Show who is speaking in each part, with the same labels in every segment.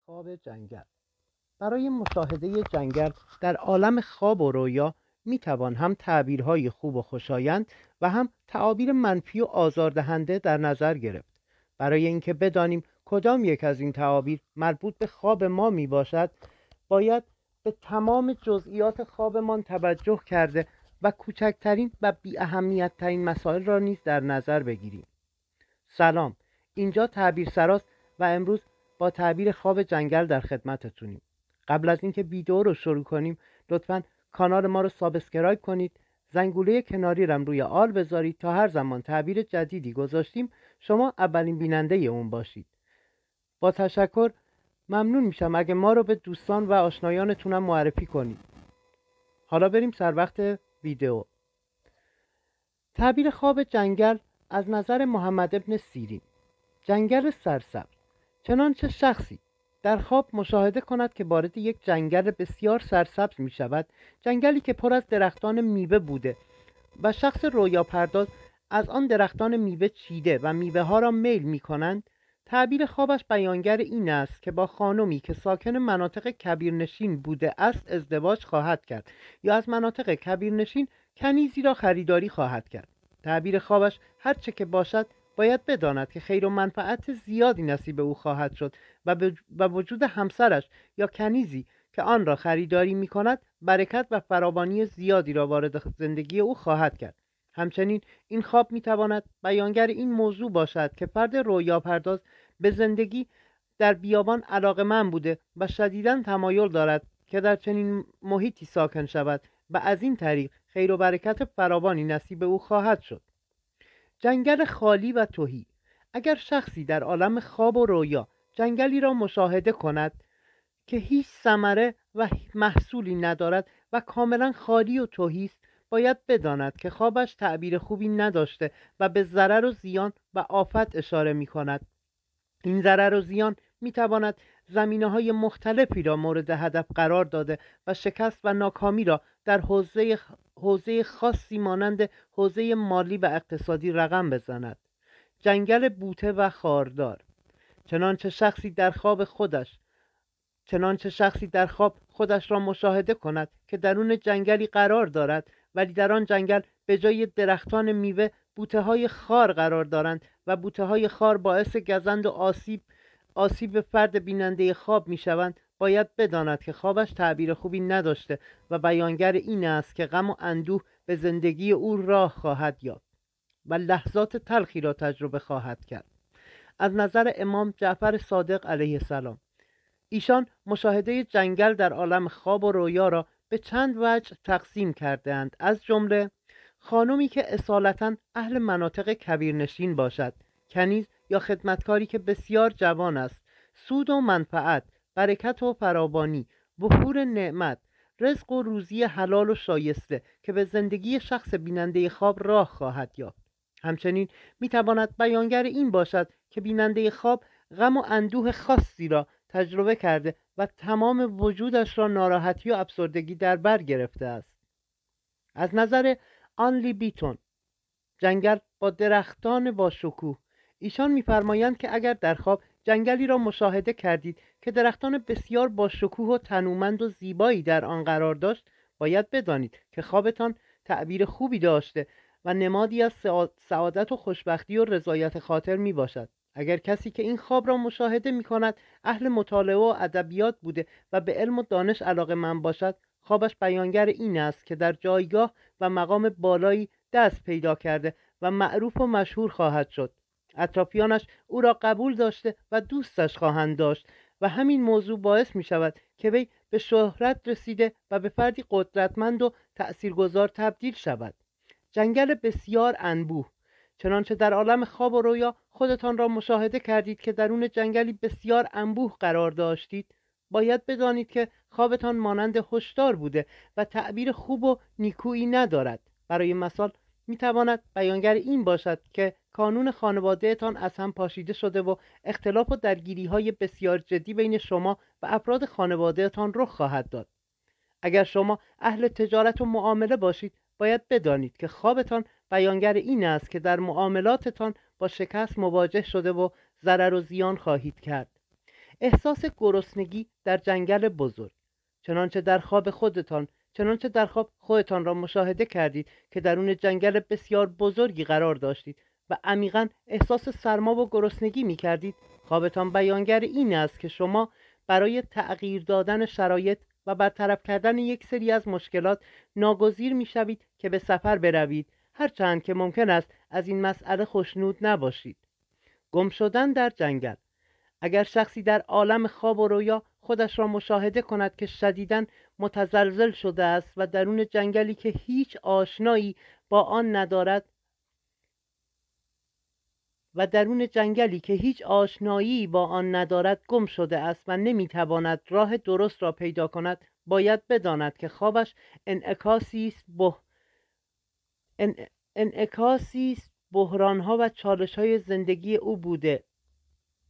Speaker 1: خواب جنگل. برای مشاهده جنگل در عالم خواب و رویا میتوان هم تعبیرهای خوب و خوشایند و هم تعابیر منفی و آزاردهنده در نظر گرفت. برای اینکه بدانیم کدام یک از این تعابیر مربوط به خواب ما می باشد، باید به تمام جزئیات خوابمان توجه کرده و کوچکترین و بی اهمیت ترین مسائل را نیز در نظر بگیریم. سلام، اینجا تعبیر سراست و امروز با تعبیر خواب جنگل در خدمتتونیم. قبل از اینکه ویدیو رو شروع کنیم لطفاً کانال ما رو سابسکرایب کنید، زنگوله کناری رم روی آل بذارید تا هر زمان تعبیر جدیدی گذاشتیم شما اولین بیننده اون باشید. با تشکر ممنون میشم اگه ما رو به دوستان و آشنایانتونم معرفی کنید. حالا بریم سر وقت ویدیو. تعبیر خواب جنگل از نظر محمد ابن سیرین. جنگل سرسبز. چنانچه شخصی در خواب مشاهده کند که وارد یک جنگل بسیار سرسبز می شود، جنگلی که پر از درختان میوه بوده و شخص رویا پرداز از آن درختان میوه چیده و میوه ها را میل می کنند، تعبیر خوابش بیانگر این است که با خانمی که ساکن مناطق کبیرنشین بوده است ازدواج خواهد کرد یا از مناطق کبیرنشین کنیزی را خریداری خواهد کرد. تعبیر خوابش هر چه که باشد باید بداند که خیر و منفعت زیادی نصیب او خواهد شد و وجود همسرش یا کنیزی که آن را خریداری می کند برکت و فراوانی زیادی را وارد زندگی او خواهد کرد. همچنین این خواب می تواند بیانگر این موضوع باشد که فرد رویا پرداز به زندگی در بیابان علاقه‌مند بوده و شدیداً تمایل دارد که در چنین محیطی ساکن شود و از این طریق خیر و برکت فراوانی نصیب او خواهد شد. جنگل خالی و تهی. اگر شخصی در عالم خواب و رویا جنگلی را مشاهده کند که هیچ ثمره و محصولی ندارد و کاملا خالی و تهی است، باید بداند که خوابش تعبیر خوبی نداشته و به ضرر و زیان و آفت اشاره می کند. این ضرر و زیان می تواند زمینه‌های مختلفی را مورد هدف قرار داده و شکست و ناکامی را در حوزه خاصی مانند حوزه مالی و اقتصادی رقم بزند. جنگل بوته و خاردار. چنانچه شخصی در خواب خودش را مشاهده کند که درون جنگلی قرار دارد، ولی در آن جنگل به جای درختان میوه بوته‌های خار قرار دارند و بوته‌های خار باعث گزند و آسیب فرد بیننده خواب می‌شوند، باید بداند که خوابش تعبیر خوبی نداشته و بیانگر این است که غم و اندوه به زندگی او راه خواهد یافت و لحظات تلخی را تجربه خواهد کرد. از نظر امام جعفر صادق علیه السلام، ایشان مشاهده جنگل در عالم خواب و رویا را به چند وجه تقسیم کرده‌اند، از جمله خانمی که اصالتاً اهل مناطق کبیرنشین باشد، کنیز یا خدمتکاری که بسیار جوان است، سود و منفعت، برکت و فراوانی، بحور نعمت، رزق و روزی حلال و شایسته که به زندگی شخص بیننده خواب راه خواهد یافت. همچنین میتواند بیانگر این باشد که بیننده خواب غم و اندوه خاصی را تجربه کرده و تمام وجودش را ناراحتی و افسردگی در بر گرفته است. از نظر آنلی بیتون، جنگل با درختان با شکوه. ایشان می‌فرمایند که اگر در خواب جنگلی را مشاهده کردید که درختان بسیار با شکوه و تنومند و زیبایی در آن قرار داشت، باید بدانید که خوابتان تعبیر خوبی داشته و نمادی از سعادت و خوشبختی و رضایت خاطر می باشد. اگر کسی که این خواب را مشاهده می کند اهل مطالعه و ادبیات بوده و به علم و دانش علاقه‌مند باشد، خوابش بیانگر این است که در جایگاه و مقام بالایی دست پیدا کرده و معروف و مشهور خواهد شد. اطرافیانش او را قبول داشته و دوستش خواهند داشت و همین موضوع باعث می شود که وی به شهرت رسیده و به فردی قدرتمند و تأثیرگذار تبدیل شود. جنگل بسیار انبوه. چنانچه در عالم خواب و رویا خودتان را مشاهده کردید که درون جنگلی بسیار انبوه قرار داشتید، باید بدانید که خوابتان مانند هشدار بوده و تعبیر خوب و نیکویی ندارد. برای مثال میتواند بیانگر این باشد که کانون خانوادهتان از هم پاشیده شده و اختلاف و درگیری‌های بسیار جدی بین شما و افراد خانوادهتان رخ خواهد داد. اگر شما اهل تجارت و معامله باشید، باید بدانید که خوابتان بیانگر این است که در معاملاتتان با شکست مواجه شده و ضرر و زیان خواهید کرد. احساس گرسنگی در جنگل بزرگ. چنانچه در خواب خودتان را مشاهده کردید که درون جنگل بسیار بزرگی قرار داشتید و عمیقاً احساس سرما و گرسنگی می کردید، خوابتان بیانگر این است که شما برای تغییر دادن شرایط و برطرف کردن یک سری از مشکلات ناگزیر می شوید که به سفر بروید، هرچند که ممکن است از این مسئله خوشنود نباشید. گم شدن در جنگل. اگر شخصی در عالم خواب و رویا خودش را مشاهده کند که شدیداً متزلزل شده است و درون جنگلی که هیچ آشنایی با آن ندارد گم شده است و نمیتواند راه درست را پیدا کند، باید بداند که خوابش انعکاسی است بحرانها و چالش‌های زندگی او بوده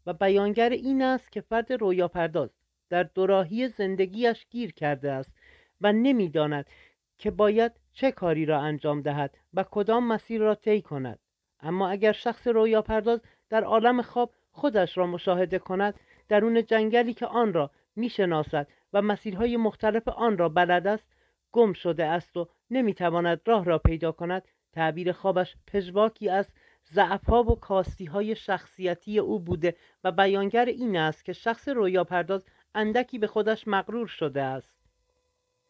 Speaker 1: و بیانگر این است که فرد رویا پرداز در دوراهی زندگیش گیر کرده است و نمیداند که باید چه کاری را انجام دهد و کدام مسیر را طی کند. اما اگر شخص رویا پرداز در عالم خواب خودش را مشاهده کند، درون جنگلی که آن را میشناسد و مسیرهای مختلف آن را بلد است، گم شده است و نمیتواند راه را پیدا کند، تعبیر خوابش پژواکی از ضعف‌ها و کاستی‌های شخصیتی او بوده و بیانگر این است که شخص رویا پرداز اندکی به خودش مغرور شده است.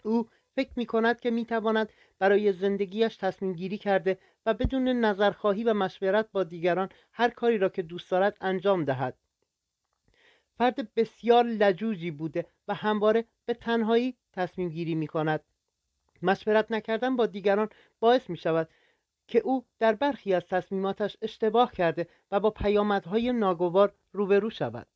Speaker 1: او فکر می‌کند که می‌تواند برای زندگیش تصمیم گیری کرده و بدون نظرخواهی و مشورت با دیگران هر کاری را که دوست دارد انجام دهد. فرد بسیار لجوجی بوده و همواره به تنهایی تصمیم گیری می‌کند. مشورت نکردن با دیگران باعث می‌شود که او در برخی از تصمیماتش اشتباه کرده و با پیامدهای ناگوار روبرو شود.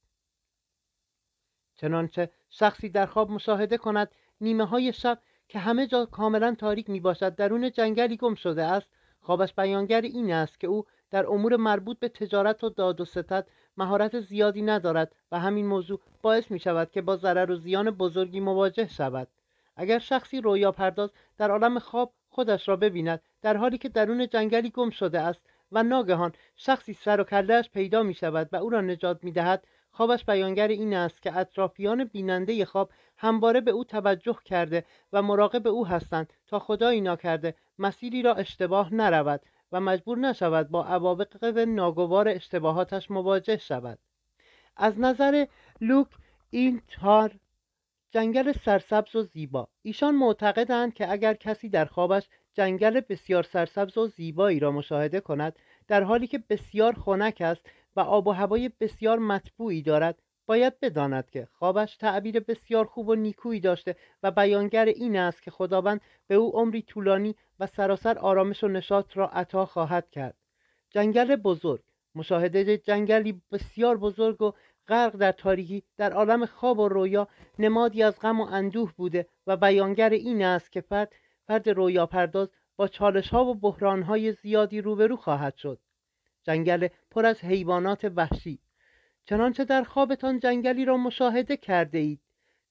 Speaker 1: چنانچه شخصی در خواب مشاهده کند نیمه های شب که همه جا کاملا تاریک می باشد درون جنگلی گم شده است، خوابش بیانگر این است که او در امور مربوط به تجارت و داد و ستد مهارت زیادی ندارد و همین موضوع باعث می شود که با ضرر و زیان بزرگی مواجه شود. اگر شخصی رویا پرداز در عالم خواب خودش را ببیند در حالی که درون جنگلی گم شده است و ناگهان شخصی سر و کله‌اش پیدا می شود و او را نجات می دهد، خوابش بیانگر این است که اطرافیان بیننده خواب همواره به او توجه کرده و مراقب او هستند تا خدایی ناکرده مسیری را اشتباه نرود و مجبور نشود با عواقب ناگوار اشتباهاتش مواجه شود. از نظر لوک این تار جنگل سرسبز و زیبا. ایشان معتقدند که اگر کسی در خوابش جنگل بسیار سرسبز و زیبایی را مشاهده کند در حالی که بسیار خنک است و آب و هوای بسیار مطبوعی دارد، باید بداند که خوابش تعبیر بسیار خوب و نیکویی داشته و بیانگر این است که خداوند به او عمری طولانی و سراسر آرامش و نشاط را عطا خواهد کرد. جنگل بزرگ. مشاهده جنگلی بسیار بزرگ و غرق در تاریکی در عالم خواب و رویا نمادی از غم و اندوه بوده و بیانگر این است که فرد رویا پرداز با چالش‌ها و بحران‌های زیادی روبرو خواهد شد. جنگل پر از حیوانات وحشی. چنانچه در خوابتان جنگلی را مشاهده کرده اید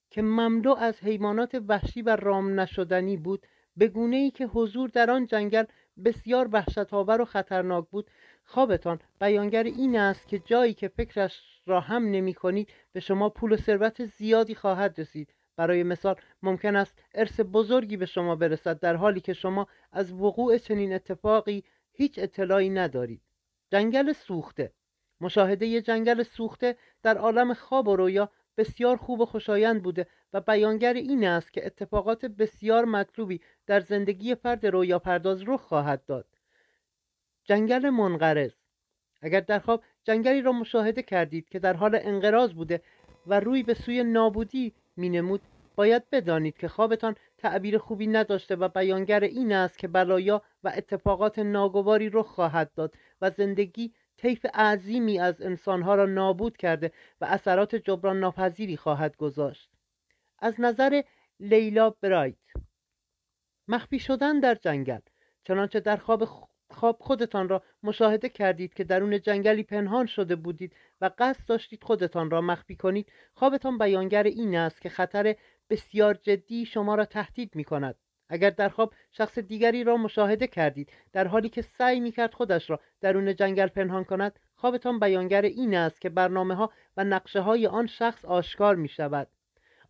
Speaker 1: که مملو از حیوانات وحشی و رام نشدنی بود، به گونه‌ای که حضور در آن جنگل بسیار وحشت‌آور و خطرناک بود، خوابتان بیانگر این است که جایی که فکرش را هم نمی کنید به شما پول و ثروت زیادی خواهد رسید. برای مثال ممکن است ارث بزرگی به شما برسد در حالی که شما از وقوع چنین اتفاقی هیچ اطلاعی ندارید. جنگل سوخته. مشاهده جنگل سوخته در عالم خواب و رویا بسیار خوب و خوشایند بوده و بیانگر این است که اتفاقات بسیار مطلوبی در زندگی فرد رویا پرداز رخ خواهد داد. جنگل منقرض. اگر در خواب جنگلی را مشاهده کردید که در حال انقراض بوده و روی به سوی نابودی مینمود، باید بدانید که خوابتان تعبیر خوبی نداشته و بیانگر این است که بلایا و اتفاقات ناگواری رخ خواهد داد و زندگی طیف عظیمی از انسانها را نابود کرده و اثرات جبران ناپذیری خواهد گذاشت. از نظر لیلا برایت. مخفی شدن در جنگل. چنانچه در خواب خودتان را مشاهده کردید که درون جنگلی پنهان شده بودید و قصد داشتید خودتان را مخفی کنید، خوابتان بیانگر این است که خطر بسیار جدی شما را تهدید می کند. اگر در خواب شخص دیگری را مشاهده کردید در حالی که سعی می کرد خودش را درون جنگل پنهان کند، خوابتان بیانگر این است که برنامه‌ها و نقشه‌های آن شخص آشکار می‌شود.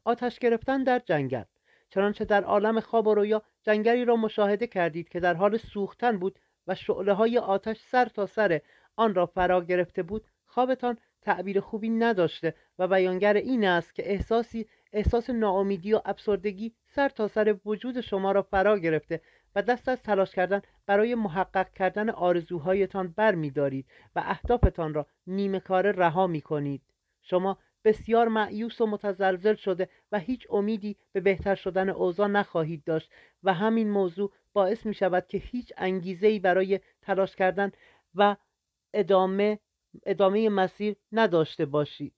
Speaker 1: آتش گرفتن در جنگل. چنانچه در عالم خواب و رویا جنگلی را مشاهده کردید که در حال سوختن بود و شعله‌های آتش سر تا سر آن را فرا گرفته بود، خوابتان تعبیر خوبی نداشته و بیانگر این است که احساس ناامیدی و افسردگی سر تا سر وجود شما را فرا گرفته و دست از تلاش کردن برای محقق کردن آرزوهایتان بر می دارید و اهدافتان را نیمه کاره رها می کنید. شما بسیار مایوس و متزلزل شده و هیچ امیدی به بهتر شدن اوضاع نخواهید داشت و همین موضوع باعث می شود که هیچ انگیزه‌ای برای تلاش کردن و ادامه مسیر نداشته باشید.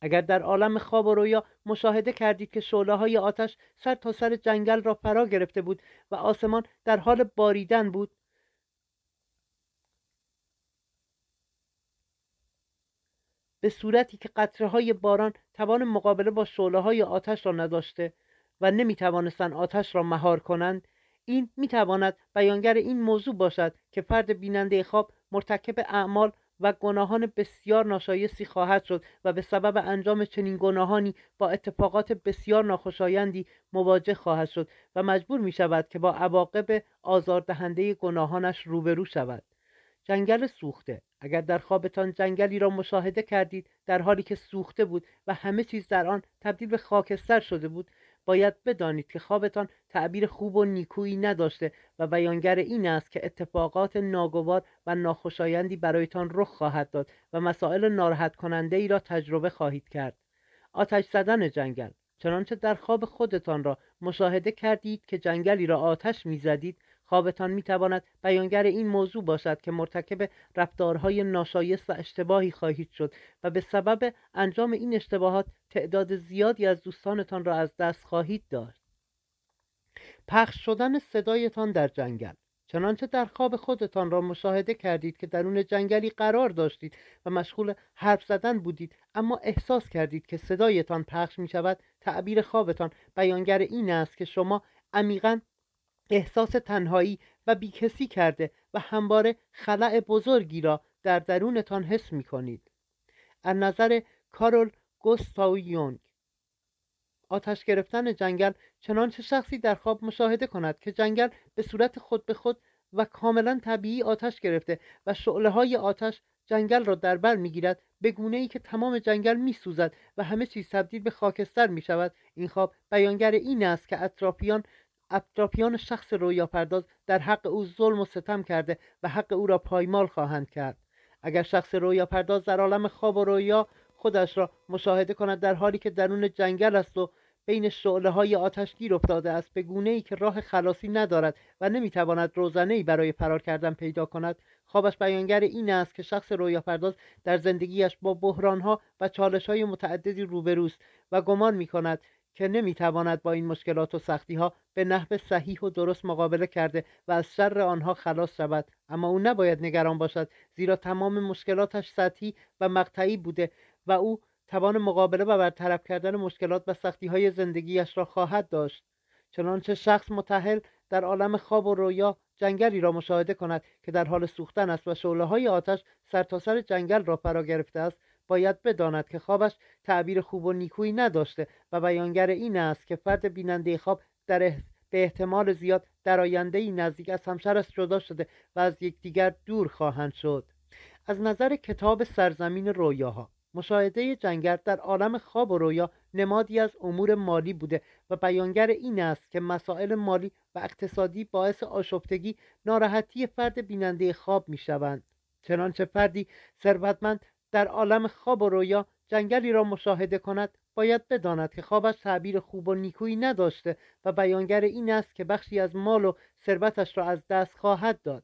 Speaker 1: اگر در عالم خواب و رویا مشاهده کردید که شعله‌های آتش سر تا سر جنگل را فرا گرفته بود و آسمان در حال باریدن بود، به صورتی که قطره‌های باران توان مقابله با شعله‌های آتش را نداشته و نمی‌توانستند آتش را مهار کنند، این می‌تواند بیانگر این موضوع باشد که فرد بیننده خواب مرتکب اعمال و گناهان بسیار ناشایستی خواهد شد و به سبب انجام چنین گناهانی با اتفاقات بسیار ناخوشایندی مواجه خواهد شد و مجبور می‌شود که با عواقب آزاردهنده گناهانش روبرو شود. جنگل سوخته. اگر در خوابتان جنگلی را مشاهده کردید در حالی که سوخته بود و همه چیز در آن تبدیل به خاکستر شده بود، باید بدانید که خوابتان تعبیر خوب و نیکویی نداشته و بیانگر این است که اتفاقات ناگوار و ناخوشایندی برایتان رخ خواهد داد و مسائل ناراحت کننده ای را تجربه خواهید کرد. آتش زدن جنگل. چنانچه در خواب خودتان را مشاهده کردید که جنگلی را آتش می‌زدید، خوابتان می‌تواند بیانگر این موضوع باشد که مرتکب رفتارهای ناشایست و اشتباهی خواهید شد و به سبب انجام این اشتباهات تعداد زیادی از دوستانتان را از دست خواهید داد. پخش شدن صدایتان در جنگل. چنانچه در خواب خودتان را مشاهده کردید که درون جنگلی قرار داشتید و مشغول حرف زدن بودید، اما احساس کردید که صدایتان پخش می شود، تعبیر خوابتان بیانگر این است که شما عمیقاً احساس تنهایی و بیکسی کرده و همواره خلأ بزرگی را در درونتان حس می کنید. از نظر کارل گوستاو یونگ. آتش گرفتن جنگل. چنانچه شخصی در خواب مشاهده کند که جنگل به صورت خود به خود و کاملا طبیعی آتش گرفته و شعله‌های آتش جنگل را در بر می‌گیرد به گونه‌ای که تمام جنگل می‌سوزد و همه چیز تبدیل به خاکستر می‌شود، این خواب بیانگر این است که اطرافیان شخص رویا پرداز در حق او ظلم و ستم کرده و حق او را پایمال خواهند کرد. اگر شخص رویا پرداز در عالم خواب و رویا خودش را مشاهده کند در حالی که درون جنگل است و بین شعله‌های آتش گیر افتاده است به گونه‌ای که راه خلاصی ندارد و نمی‌تواند روزنه‌ای برای فرار کردن پیدا کند، خوابش بیانگر این است که شخص رویا پرداز در زندگیش با بحران‌ها و چالش‌های متعددی روبروست و گمان می‌کند که نمی‌تواند با این مشکلات و سختی‌ها به نحو صحیح و درست مقابله کرده و از شر آنها خلاص شود. اما او نباید نگران باشد، زیرا تمام مشکلاتش سطحی و مقطعی بوده و او توان مقابله و برطرف کردن مشکلات و سختی‌های زندگیش را خواهد داشت. چنانچه شخص متأهل در عالم خواب و رویا جنگلی را مشاهده کند که در حال سوختن است و شعله‌های آتش سرتاسر جنگل را فرا گرفته است، باید بداند که خوابش تعبیر خوب و نیکویی نداشته و بیانگر این است که فرد بیننده خواب به احتمال زیاد در آینده‌ای نزدیک از همسرش جدا شده و از یکدیگر دور خواهند شد. از نظر کتاب سرزمین رویاها، مشاهده جنگل در عالم خواب و رویا نمادی از امور مالی بوده و بیانگر این است که مسائل مالی و اقتصادی باعث آشفتگی، ناراحتی فرد بیننده خواب می شوند. چنانچه فردی ثروتمند در عالم خواب و رویا جنگلی را مشاهده کند، باید بداند که خوابش تعبیر خوب و نیکویی نداشته و بیانگر این است که بخشی از مال و ثروتش را از دست خواهد داد.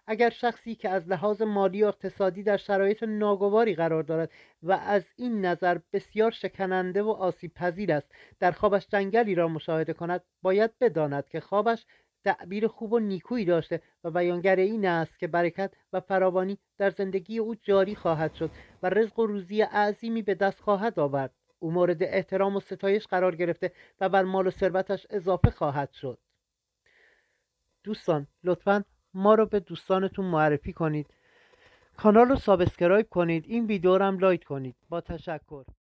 Speaker 1: اگر شخصی که از لحاظ مالی و اقتصادی در شرایط ناگواری قرار دارد و از این نظر بسیار شکننده و آسیب پذیر است، در خوابش جنگلی را مشاهده کند، باید بداند که خوابش تعبیر خوب و نیکویی داشته و بیانگر این است که برکت و فراوانی در زندگی او جاری خواهد شد و رزق و روزی عظیمی به دست خواهد آورد. او مورد احترام و ستایش قرار گرفته و بر مال و ثروتش اضافه خواهد شد. دوستان، لطفاً ما رو به دوستانتون معرفی کنید کانال رو سابسکرایب کنید، این ویدیو رو هم لایک کنید. با تشکر.